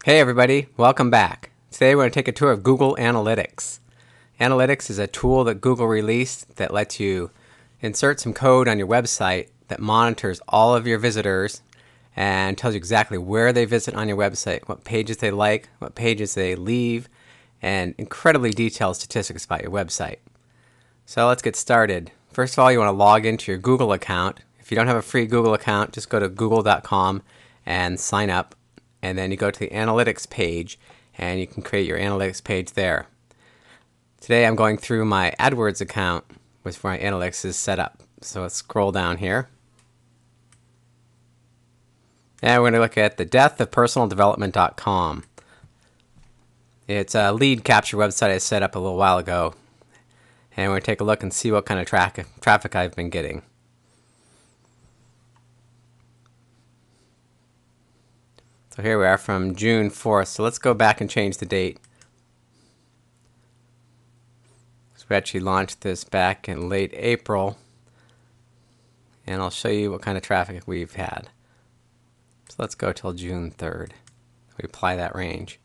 Hey everybody, welcome back. Today we're going to take a tour of Google Analytics. Analytics is a tool that Google released that lets you insert some code on your website that monitors all of your visitors and tells you exactly where they visit on your website, what pages they like, what pages they leave, and incredibly detailed statistics about your website. So let's get started. First of all, you want to log into your Google account. If you don't have a free Google account, just go to google.com and sign up. And then you go to the analytics page and you can create your analytics page there. Today I'm going through my AdWords account with where my analytics is set up. So let's scroll down here. And we're going to look at the death of personaldevelopment.com. It's a lead capture website I set up a little while ago. And we're going to take a look and see what kind of traffic I've been getting. So here we are from June 4th. So let's go back and change the date. So we actually launched this back in late April. And I'll show you what kind of traffic we've had. So let's go till June 3rd. We apply that range.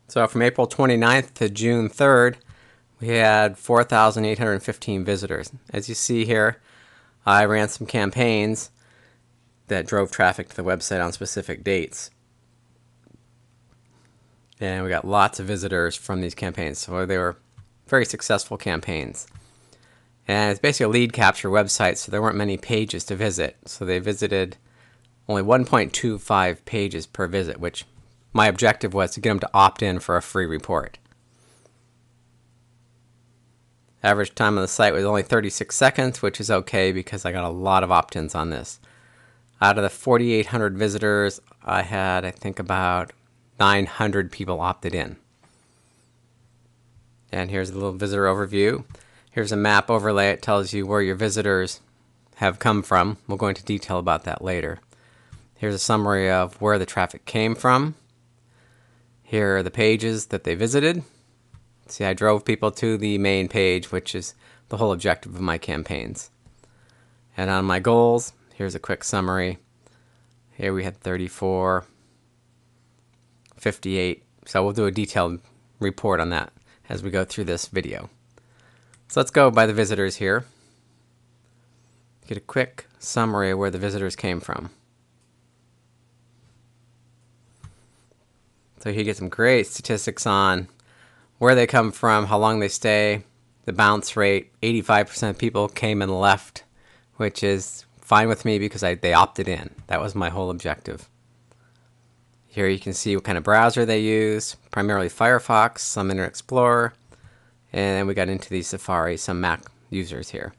So from April 29th to June 3rd, we had 4,815 visitors. As you see here, I ran some campaigns that drove traffic to the website on specific dates. And we got lots of visitors from these campaigns, so they were very successful campaigns. And it's basically a lead capture website, so there weren't many pages to visit. So they visited only 1.25 pages per visit, which my objective was to get them to opt in for a free report. Average time on the site was only 36 seconds, which is okay because I got a lot of opt-ins on this. Out of the 4,800 visitors, I had, I think, about 900 people opted in. And here's a little visitor overview. Here's a map overlay. It tells you where your visitors have come from. We'll go into detail about that later. Here's a summary of where the traffic came from. Here are the pages that they visited. See, I drove people to the main page, which is the whole objective of my campaigns. And on my goals, here's a quick summary. Here we had 34, 58. So we'll do a detailed report on that as we go through this video. So let's go by the visitors here. Get a quick summary of where the visitors came from. So here you get some great statistics on where they come from, how long they stay, the bounce rate. 85% of people came and left, which is fine with me because they opted in. That was my whole objective. Here you can see what kind of browser they use, primarily Firefox, some Internet Explorer, and then we got into the Safari, some Mac users here.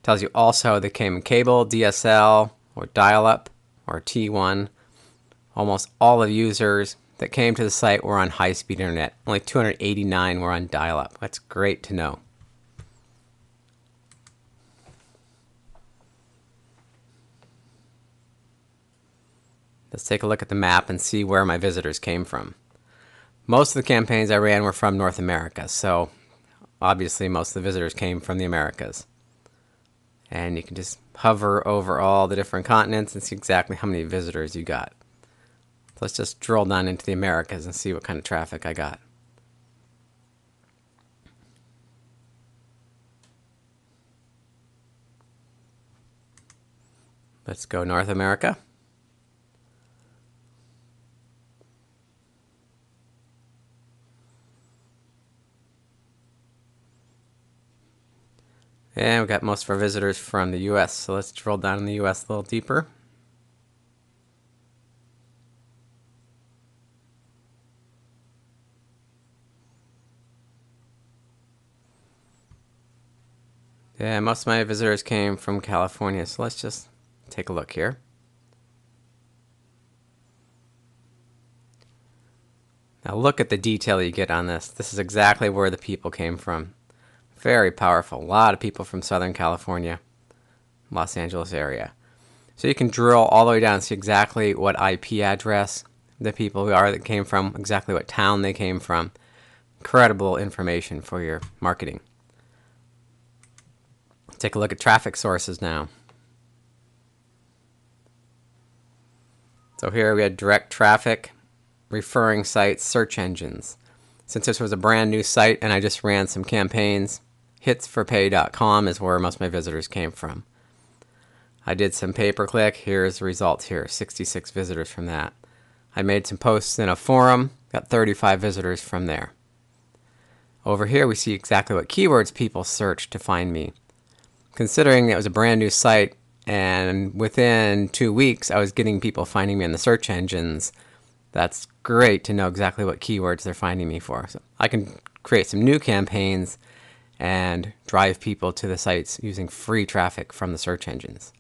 Tells you also they came in cable, DSL, or dial-up, or T1. Almost all the users that came to the site were on high-speed internet. Only 289 were on dial-up. That's great to know. Let's take a look at the map and see where my visitors came from. Most of the campaigns I ran were from North America, so obviously most of the visitors came from the Americas. And you can just hover over all the different continents and see exactly how many visitors you got. Let's just drill down into the Americas and see what kind of traffic I got. Let's go North America. And we got most of our visitors from the US, so let's drill down in the US a little deeper. Yeah, most of my visitors came from California, so let's just take a look here. Now look at the detail you get on this. This is exactly where the people came from. Very powerful. A lot of people from Southern California, Los Angeles area. So you can drill all the way down and see exactly what IP address the people are that came from, exactly what town they came from. Incredible information for your marketing. Take a look at traffic sources now. So here we had direct traffic, referring sites, search engines. Since this was a brand new site and I just ran some campaigns, hitsforpay.com is where most of my visitors came from. I did some pay-per-click. Here's the results here, 66 visitors from that. I made some posts in a forum, got 35 visitors from there. Over here we see exactly what keywords people searched to find me. Considering it was a brand new site and within 2 weeks I was getting people finding me in the search engines, that's great to know exactly what keywords they're finding me for. So I can create some new campaigns and drive people to the sites using free traffic from the search engines.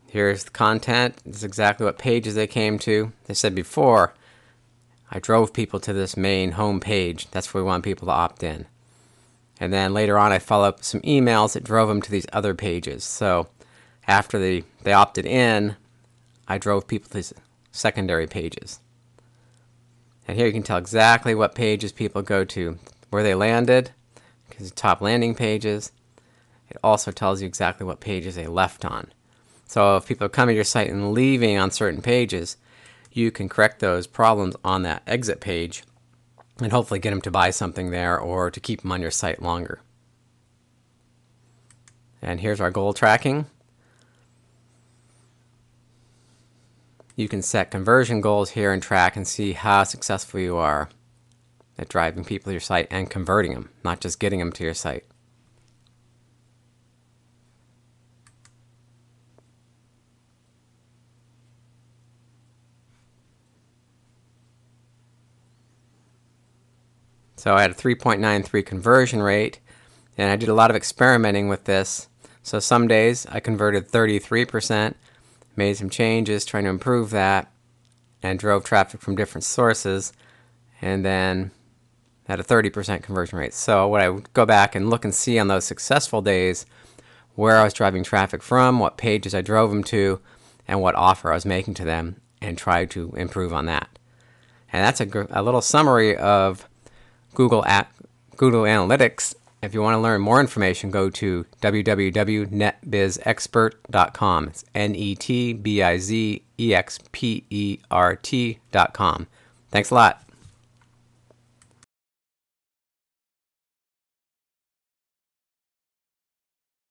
Here's the content. This is exactly what pages they came to. They said before, I drove people to this main home page. That's where we want people to opt in. And then later on, I followed up with some emails that drove them to these other pages. So after they opted in, I drove people to these secondary pages. And here you can tell exactly what pages people go to, where they landed, because the top landing pages. It also tells you exactly what pages they left on. So if people are coming to your site and leaving on certain pages, you can correct those problems on that exit page and hopefully get them to buy something there or to keep them on your site longer. And here's our goal tracking. You can set conversion goals here and track and see how successful you are at driving people to your site and converting them, not just getting them to your site. So I had a 3.93 conversion rate, and I did a lot of experimenting with this. So some days I converted 33%, made some changes trying to improve that, and drove traffic from different sources, and then had a 30% conversion rate. So what I would go back and look and see on those successful days where I was driving traffic from, what pages I drove them to, and what offer I was making to them, and try to improve on that. And that's a little summary of Google Analytics. If you want to learn more information, go to www.netbizexpert.com. It's netbizexpert.com. Thanks a lot.